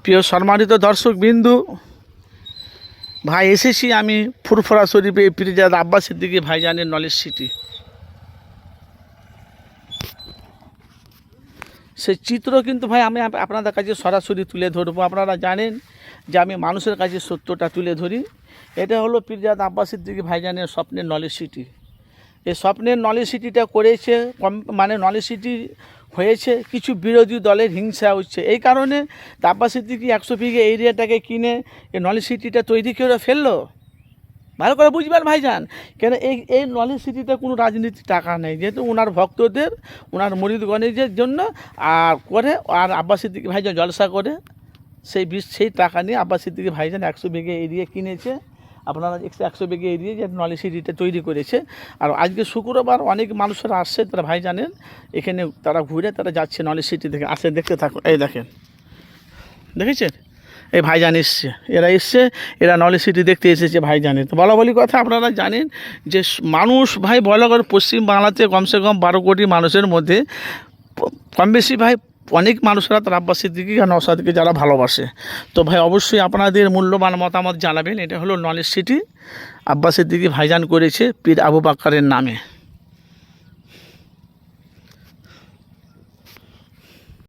প্রিয় সম্মানিত দর্শক বিন্দু, ভাই এসেছি আমি ফুরফুরা শরীফে পিরজাদা আব্বাস সিদ্দিকী ভাইজানের নলেজ সিটি। সেই চিত্র কিন্তু ভাই আমি আপনাদের কাছে সরাসরি তুলে ধরবো। আপনারা জানেন যে আমি মানুষের কাছে সত্যটা তুলে ধরি। এটা হলো পিরজাদা আব্বাস সিদ্দিকী ভাইজানের স্বপ্নের নলেজ সিটি। এই স্বপ্নের নলেজ সিটিটা করেছে নলেজ সিটি হয়েছে কিছু বিরোধী দলের হিংসা হচ্ছে। এই কারণে আব্বাস সিদ্দিকী 100 বিঘে এরিয়াটাকে কিনে এই নলেজ সিটিটা তৈরি করে ফেললো। ভালো করে বুঝবেন ভাইজান, কেন এই নলেজ সিটিতে কোনো রাজনীতি টাকা নেই, যেহেতু ওনার ভক্তদের ওনার মুরিদগণের জন্য আর আব্বাস সিদ্দিকী ভাইজান জলসা করে সেই টাকা নিয়ে আব্বাস সিদ্দিকী ভাইজান 100 বিঘে এরিয়া কিনেছে। আপনারা 100 বিঘে এরিয়া যে নলেজ সিটিটা তৈরি করেছে। আর আজকে শুক্রবার অনেক মানুষেরা আসছে, তারা ভাই জানেন এখানে তারা ঘুরে তারা যাচ্ছে নলেজ সিটি থেকে। আসে দেখতে থাকুন, এই দেখেন, দেখেছেন এই ভাইজান এসছে, এরা নলেজ সিটি দেখতে এসেছে ভাইজানের। তো বলি কথা, আপনারা জানেন যে মানুষ ভাই বলা করে পশ্চিম বাংলাতে কমসে কম 12 কোটি মানুষের মধ্যে কম বেশি ভাই অনেক মানুষরা তারা আব্বাস সিদ্দিকী আর নওশাদকে যারা ভালোবাসে। তো ভাই অবশ্যই আপনাদের মূল্যবান মতামত জানাবেন। এটা হলো নলেজ সিটি আব্বাস সিদ্দিকী ভাইজান করেছে পীর আবু বাক্কারের নামে।